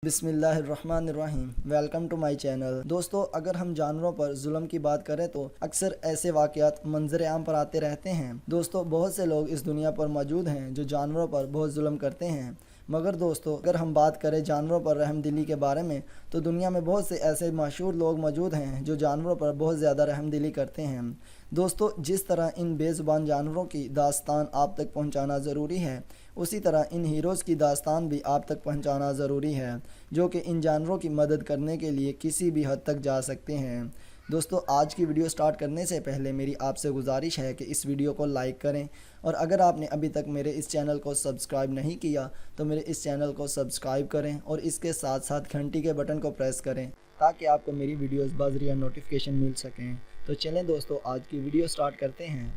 بسم اللہ الرحمن الرحیم، ویلکم ٹو مائی چینل۔ دوستو، اگر ہم جانوروں پر ظلم کی بات کریں تو اکثر ایسے واقعات منظر عام پر آتے رہتے ہیں۔ دوستو، بہت سے لوگ اس دنیا پر موجود ہیں جو جانوروں پر بہت ظلم کرتے ہیں، مگر دوستو اگر ہم بات کریں جانوروں پر رحم دلی کے بارے میں تو دنیا میں بہت سے ایسے مشہور لوگ موجود ہیں جو جانوروں پر بہت زیادہ رحم دلی کرتے ہیں۔ دوستو، جس طرح ان بے زبان جانوروں کی داستان آپ تک پہنچانا ضروری ہے، اسی طرح ان ہیروز کی داستان بھی آپ تک پہنچانا ضروری ہے جو کہ ان جانوروں کی مدد کرنے کے لیے کسی بھی حد تک جا سکتے ہیں۔ دوستو، آج کی ویڈیو سٹارٹ کرنے سے پہلے میری آپ سے گزارش ہے کہ اس ویڈیو کو لائک کریں، اور اگر آپ نے ابھی تک میرے اس چینل کو سبسکرائب نہیں کیا تو میرے اس چینل کو سبسکرائب کریں اور اس کے ساتھ ساتھ گھنٹی کے بٹن کو پریس کریں تاکہ آپ کو میری ویڈیوز بذریعہ نوٹیفیکیشن مل سکیں۔ تو چلیں دوستو، آج کی ویڈیو سٹارٹ کرتے ہیں۔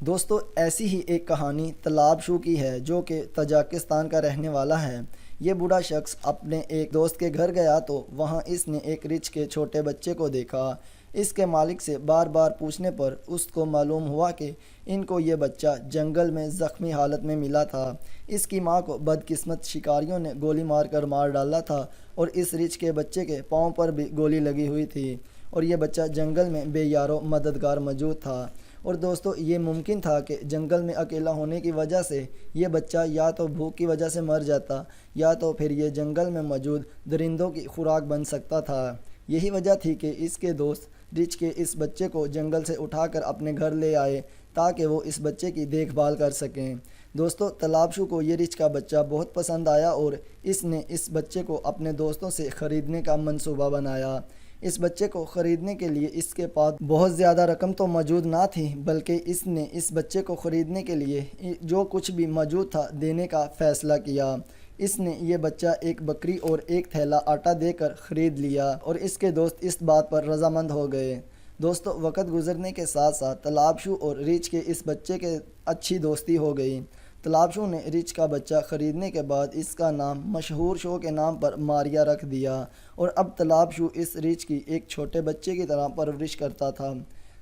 دوستو، ایسی ہی ایک کہانی تالاب شو کی ہے جو کہ تاجکستان کا رہنے والا ہے۔ یہ بوڑھا شخص اپنے ایک دوست کے گھر گیا تو وہاں اس نے ایک رچھ کے چھوٹے بچے کو دیکھا۔ اس کے مالک سے بار بار پوچھنے پر اس کو معلوم ہوا کہ ان کو یہ بچہ جنگل میں زخمی حالت میں ملا تھا۔ اس کی ماں کو بدقسمت شکاریوں نے گولی مار کر مار ڈالا تھا اور اس رچھ کے بچے کے پاؤں پر بھی گولی لگی ہوئی تھی، اور یہ بچہ جنگل میں بے یارو مددگار موجود تھا۔ اور دوستو، یہ ممکن تھا کہ جنگل میں اکیلا ہونے کی وجہ سے یہ بچہ یا تو بھوک کی وجہ سے مر جاتا یا تو پھر یہ جنگل میں موجود درندوں کی خوراک بن سکتا تھا۔ یہی وجہ تھی کہ اس کے دوست رچھ کے اس بچے کو جنگل سے اٹھا کر اپنے گھر لے آئے تاکہ وہ اس بچے کی دیکھ بھال کر سکیں۔ دوستو، تالاب شو کو یہ رچھ کا بچہ بہت پسند آیا اور اس نے اس بچے کو اپنے دوستوں سے خریدنے کا منصوبہ بنایا۔ اس بچے کو خریدنے کے لیے اس کے پاس بہت زیادہ رقم تو موجود نہ تھی، بلکہ اس نے اس بچے کو خریدنے کے لیے جو کچھ بھی موجود تھا دینے کا فیصلہ کیا۔ اس نے یہ بچہ ایک بکری اور ایک تھیلا آٹا دے کر خرید لیا اور اس کے دوست اس بات پر رضامند ہو گئے۔ دوستو، وقت گزرنے کے ساتھ ساتھ تالاب شو اور رچھ کے اس بچے کے اچھی دوستی ہو گئی۔ تالاب شو نے رچھ کا بچہ خریدنے کے بعد اس کا نام مشہور شو کے نام پر ماریا رکھ دیا، اور اب تالاب شو اس رچھ کی ایک چھوٹے بچے کی طرح پرورش کرتا تھا۔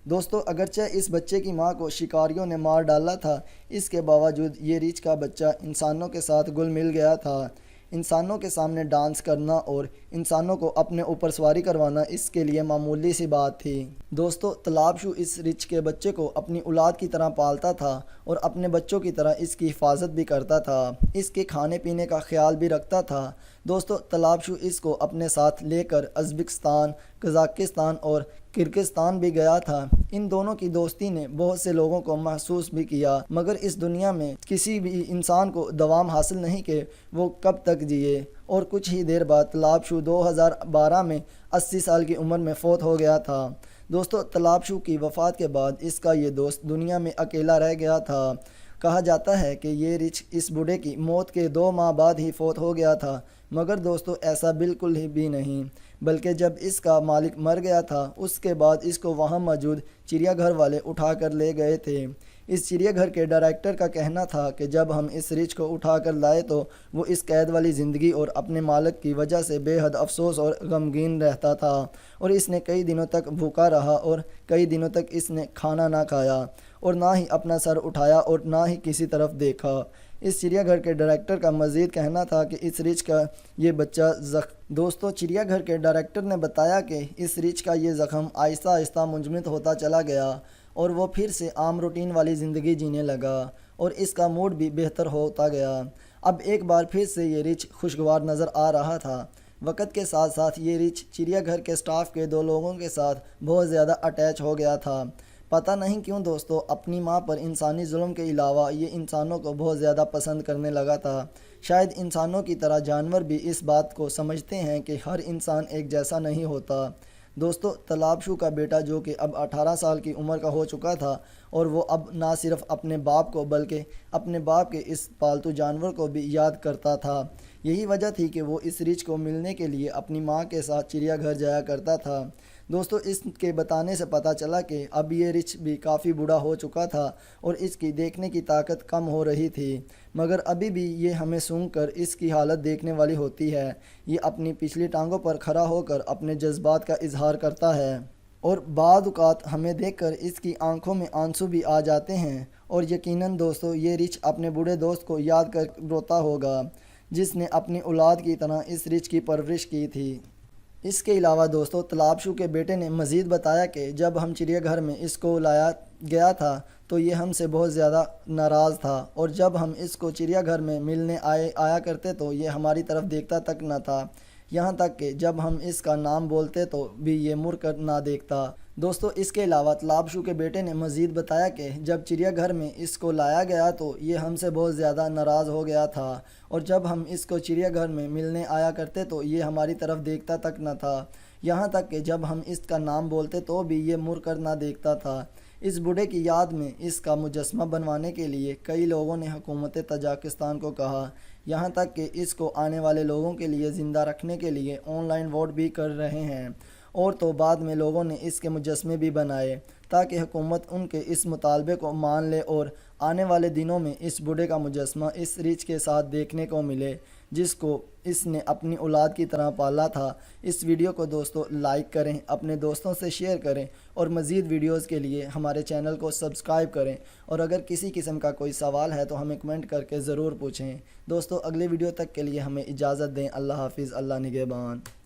دوستو، اگرچہ اس بچے کی ماں کو شکاریوں نے مار ڈالا تھا، اس کے باوجود یہ رچھ کا بچہ انسانوں کے ساتھ گل مل گیا تھا۔ انسانوں کے سامنے ڈانس کرنا اور انسانوں کو اپنے اوپر سواری کروانا اس کے لیے معمولی سی بات تھی۔ دوستو، تالاب شو اس رچھ کے بچے کو اپنی اولاد کی طرح پالتا تھا اور اپنے بچوں کی طرح اس کی حفاظت بھی کرتا تھا، اس کے کھانے پینے کا خیال بھی رکھتا تھا۔ دوستو، تالاب شو اس کو اپنے ساتھ لے کر ازبکستان، قزاقستان اور کرغزستان بھی گیا تھا۔ ان دونوں کی دوستی نے بہت سے لوگوں کو محسوس بھی کیا، مگر اس دنیا میں کسی بھی انسان کو دوام حاصل نہیں کہ وہ کب تک جیے، اور کچھ ہی دیر بعد تالاب شو 2012 میں 80 سال کی عمر میں فوت ہو گیا تھا۔ دوستو، تالاب شو کی وفات کے بعد اس کا یہ دوست دنیا میں اکیلا رہ گیا تھا۔ کہا جاتا ہے کہ یہ رچھ اس بوڑھے کی موت کے 2 ماہ بعد ہی فوت ہو گیا تھا، مگر دوستو ایسا بالکل ہی بھی نہیں، بلکہ جب اس کا مالک مر گیا تھا اس کے بعد اس کو وہاں موجود چڑیا گھر والے اٹھا کر لے گئے تھے۔ اس چڑیا گھر کے ڈائریکٹر کا کہنا تھا کہ جب ہم اس رچھ کو اٹھا کر لائے تو وہ اس قید والی زندگی اور اپنے مالک کی وجہ سے بے حد افسوس اور غمگین رہتا تھا، اور اس نے کئی دنوں تک بھوکا رہا اور کئی دنوں تک اس نے کھانا نہ کھایا اور نہ ہی اپنا سر اٹھایا اور نہ ہی کسی طرف دیکھا۔ اس چڑیا گھر کے ڈائریکٹر کا مزید کہنا تھا کہ اس رچھ کا یہ بچہ دوستو، چڑیا گھر کے ڈائریکٹر نے بتایا کہ اس رچھ کا یہ زخم آہستہ آہستہ منجمد ہوتا چلا گیا اور وہ پھر سے عام روٹین والی زندگی جینے لگا اور اس کا موڈ بھی بہتر ہوتا گیا۔ اب ایک بار پھر سے یہ رچھ خوشگوار نظر آ رہا تھا۔ وقت کے ساتھ ساتھ یہ رچھ چڑیا گھر کے سٹاف کے 2 لوگوں کے ساتھ بہت زیادہ اٹیچ ہو گیا تھا۔ پتہ نہیں کیوں دوستو، اپنی ماں پر انسانی ظلم کے علاوہ یہ انسانوں کو بہت زیادہ پسند کرنے لگا تھا۔ شاید انسانوں کی طرح جانور بھی اس بات کو سمجھتے ہیں کہ ہر انسان ایک جیسا نہیں ہوتا۔ دوستو، تالاب شو کا بیٹا جو کہ اب 18 سال کی عمر کا ہو چکا تھا، اور وہ اب نہ صرف اپنے باپ کو بلکہ اپنے باپ کے اس پالتو جانور کو بھی یاد کرتا تھا۔ یہی وجہ تھی کہ وہ اس رچھ کو ملنے کے لیے اپنی ماں کے ساتھ چڑیا گھر جایا کرتا تھا۔ دوستو، اس کے بتانے سے پتہ چلا کہ اب یہ رچھ بھی کافی بوڑھا ہو چکا تھا اور اس کی دیکھنے کی طاقت کم ہو رہی تھی، مگر ابھی بھی یہ ہمیں سونگھ کر اس کی حالت دیکھنے والی ہوتی ہے۔ یہ اپنی پچھلی ٹانگوں پر کھڑا ہو کر اپنے جذبات کا اظہار کرتا ہے۔ اور بعض اوقات ہمیں دیکھ کر اس کی آنکھوں میں آنسو بھی آ جاتے ہیں، اور یقیناً دوستو یہ رچ اپنے بوڑھے دوست کو یاد کر روتا ہوگا جس نے اپنی اولاد کی طرح اس رچ کی پرورش کی تھی۔ اس کے علاوہ دوستو تالاب شو کے بیٹے نے مزید بتایا کہ جب ہم چڑیا گھر میں اس کو لایا گیا تھا تو یہ ہم سے بہت زیادہ ناراض تھا، اور جب ہم اس کو چڑیا گھر میں ملنے آیا کرتے تو یہ ہماری طرف دیکھتا تک نہ تھا، یہاں تک کہ جب ہم اس کا نام بولتے تو بھی یہ مڑ کر نہ دیکھتا۔ دوستو اس کے علاوہ تالاب شو کے بیٹے نے مزید بتایا کہ جب چڑیا گھر میں اس کو لایا گیا تو یہ ہم سے بہت زیادہ ناراض ہو گیا تھا، اور جب ہم اس کو چڑیا گھر میں ملنے آیا کرتے تو یہ ہماری طرف دیکھتا تک نہ تھا، یہاں تک کہ جب ہم اس کا نام بولتے تو بھی یہ مڑ کر نہ دیکھتا تھا۔ اس بوڑھے کی یاد میں اس کا مجسمہ بنوانے کے لیے کئی لوگوں نے حکومت تاجکستان کو کہا، یہاں تک کہ اس کو آنے والے لوگوں کے لیے زندہ رکھنے کے لیے آن لائن ووٹ بھی کر رہے ہیں، اور تو بعد میں لوگوں نے اس کے مجسمے بھی بنائے تاکہ حکومت ان کے اس مطالبے کو مان لے اور آنے والے دنوں میں اس بوڑھے کا مجسمہ اس رچ کے ساتھ دیکھنے کو ملے جس کو اس نے اپنی اولاد کی طرح پالا تھا۔ اس ویڈیو کو دوستو لائک کریں، اپنے دوستوں سے شیئر کریں، اور مزید ویڈیوز کے لیے ہمارے چینل کو سبسکرائب کریں، اور اگر کسی قسم کا کوئی سوال ہے تو ہمیں کمنٹ کر کے ضرور پوچھیں۔ دوستو اگلے ویڈیو تک کے لیے ہمیں اجازت دیں۔ اللہ حافظ، اللہ نگہبان۔